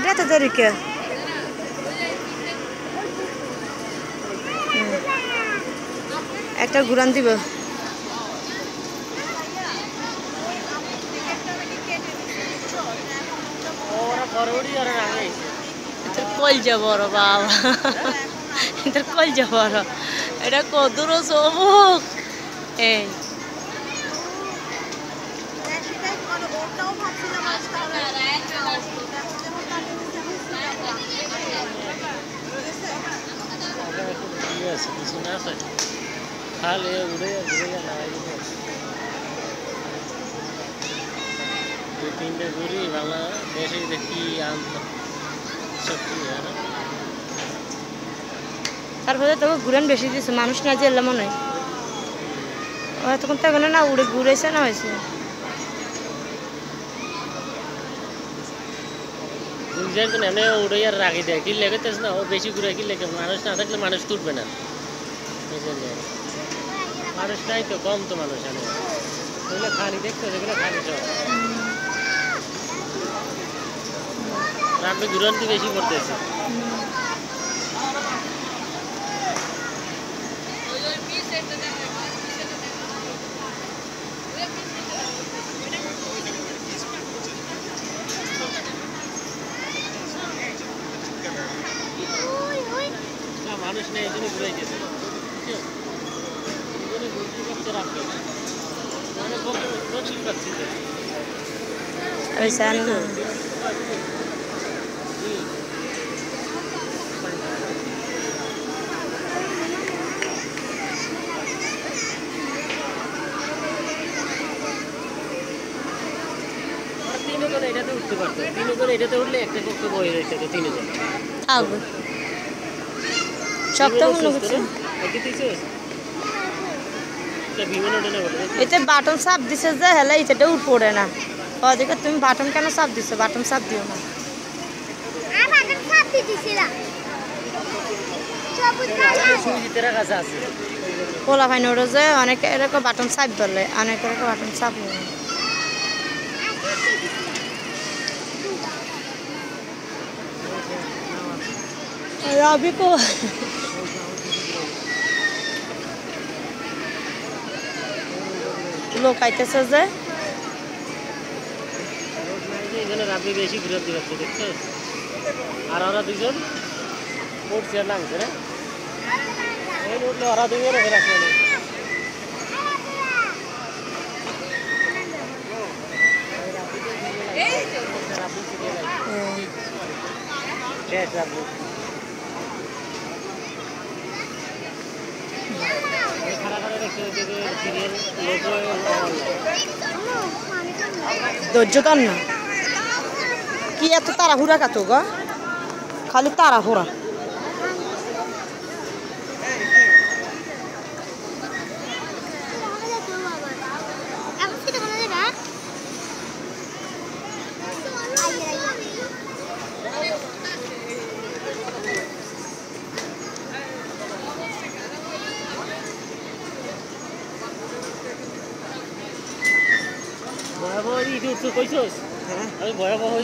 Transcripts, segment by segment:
উঠে তো দেরি কে একটা ঘুরান দিব কল যাব বাবা এটার কল যাব এটা কদুর সবুক এই খালে উড়ে ঘুরে লাগাই দুই তিনটে ঘুরি বাংলাদেশে দেখি সত্যি তারপরে তোকে ঘুরান বেশি দিয়েছে মানুষ না যে এলাম মনে হয় তখন তো না উড়ে ঘুরেছে না হয়েছে এমনি উড়ে আর রাখি দেয় কি লেগেতেছ না ও বেশি ঘুরে কি লেগে মানুষ না থাকলে মানুষ তুলবে না মানুষটাই তো কম তো মানুষ এনে ওইগুলো খালি দেখতো যেগুলো খালি সব আপনি ঘুরান্তি বেশি করতেছে মানুষ নেই এই জন্য ঘুরাই যেতে এটাতে উঠতে পারতো তিনজন এটাতে উঠলে একটা পক্ষে বয়ে যেত তিনজন এতে বাটন চাপ দিছে যে হেলে এটা উঠ পড়ে না ওদিকে তুমি বাটন কেন চাপ দিছো বাটন চাপ দিও না পোলা ভাই নোড়ো যে অনেক এরকম বাটন চাপ বলে অনেক এরকম বাটন চাপ নেই রবি কো লোক আইতেছে যে রাবি বেশি ঘুরে দিচ্ছে দেখছো আর ওরা দুজন পড়ছে লাগছে রে এই উঠলে ওরা দুজন আসলে ধৈর্য ধর না কি এত তাড়াহুড়া কাতো গো খালি তাড়াহুড়া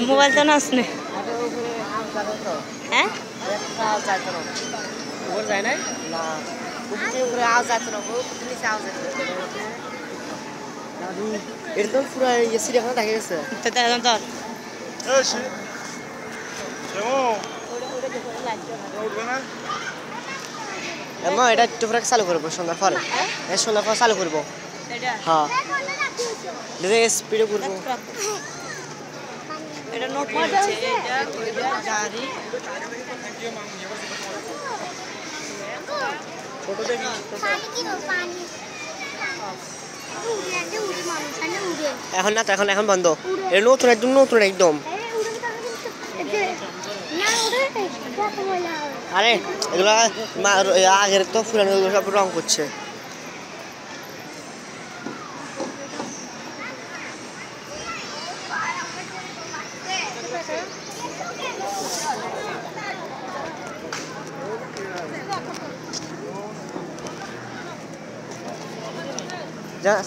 মোবাইল তো নাচ নে হ্যাঁ যায় না এটা তো পুরো চিড়িয়াখানা দেখা গেছে এটা একটু পরে চালু করবো সন্ধ্যার পরে সন্ধ্যার পরে চালু করবো হ্যাঁ স্পিডে করবো এটা নোট দিচ্ছে এটা গাড়ি ফটো দেখি এখন না তো এখন বন্ধ এটা নতুন একদম আরে এগুলা আগের তো পুরানো সব রং করছে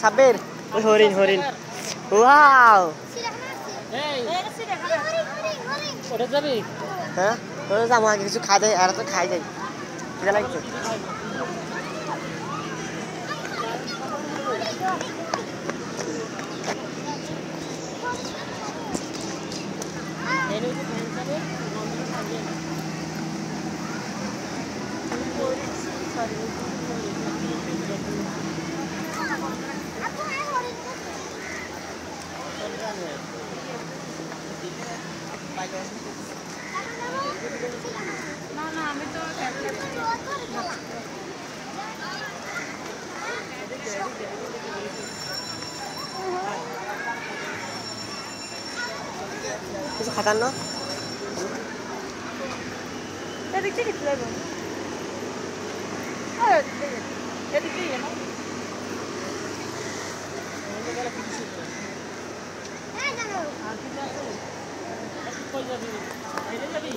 সাবের হরিণ ওয়াও এই ওটা যাবি হ্যাঁ ওরা যাবো আগে কিছু খাই দেয় আর তো খাই যাই খিদে লাগছে না না আমি তো কিছু খাতার না এদিক থেকে চলে যাবো এদিক থেকে না কই যাবি বাইরে যাবি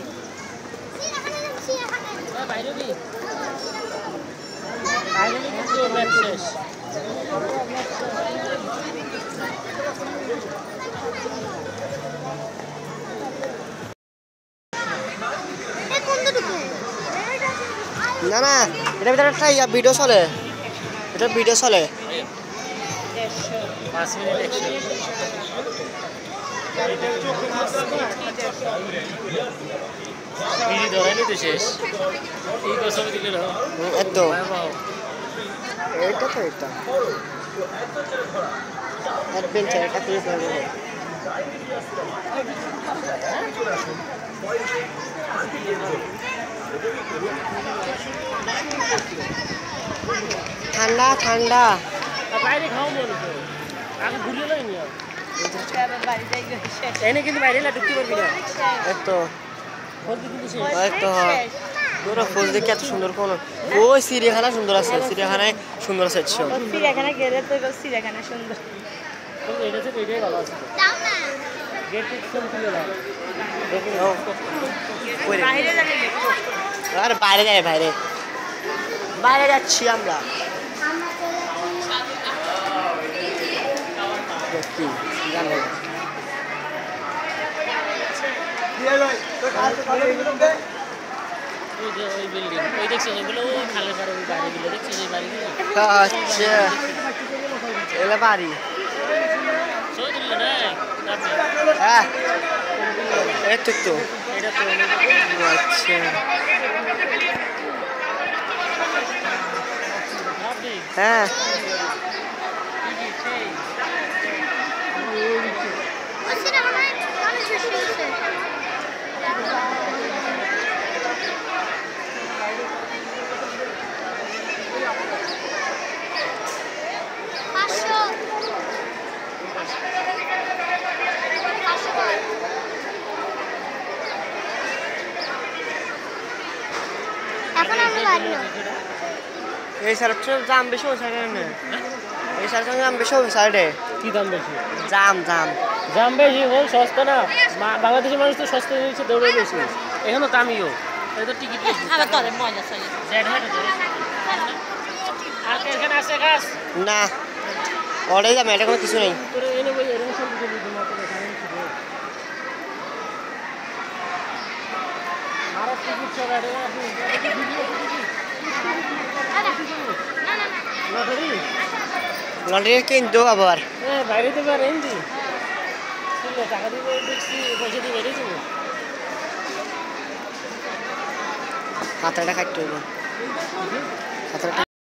বাইরে যাবি বাইরে কিন্তু ম্যাচ শেষ না না এটার ভিতরে একটা ভিডিও চলে এটা ভিডিও চলে 5 মিনিট অ্যাকশন বিড়ি ধরাইলে তো শেষ এই কসম দিলে না একদম এইটা তো এটা অ্যাডভেঞ্চার এটা কি করবে ঠান্ডা ঠান্ডা বাইরে খাও মনে তো আগে ঘুরিয়ে লই নিও বাড়ি যাই এনে কিন্তু বাইরে না ঢুকতে পারবি না একদম হলদি কিন্তু শেষ একদম পুরো ফুল দেখে এত সুন্দর কোন ওই চিড়িয়াখানা সুন্দর আছে চিড়িয়াখানায় সুন্দর আছে চিড়িয়াখানা গেলে তো চিড়িয়াখানা সুন্দর এটা তো এটাই ভালো আছে গেট টেকশন খুলে দাও বাইরে যাবে আর বাইরে যাই বাইরে বাইরে যাচ্ছি আমরা কি জানো ওই যে ওই বিল্ডিং ওই দেখছো ওইগুলো ওই খালে পারে ওই বাড়িগুলো দেখছো ওই বাড়িগুলো আচ্ছা এলা বাড়ি সই দিল না হ্যাঁ এই তো এটা তো আচ্ছা ভাবি হ্যাঁ এই সাইডটার দাম বেশি ওই সাইডে না এই সাইডটার দাম বেশি ওই সাইডে কি দাম বেশি জাম জাম দাম বেশি হল সস্তা না বাংলাদেশের মানুষ তো সস্তা জিনিস দৌড়ে বেশি এখানে দামিও এই তো টিকিট বেশি আবার তোরে মজা চলে জেড হেড আর এখানে আছে গাছ না ওটাই দাম এটা কোনো কিছু নেই তোরে এনে বই এরকম সব কিছু দিতে না তোরে এখানে কিছু দে মারা টিকিট চড়াড়ে আপনি লটারি লটারি কিন্তু আবার বাইরে থেকে আর এনজি টাকা দিবে দেখছি পয়সা দিয়ে বেরিয়ে যাবো হাতাটা কাটতে হইব হাতাটা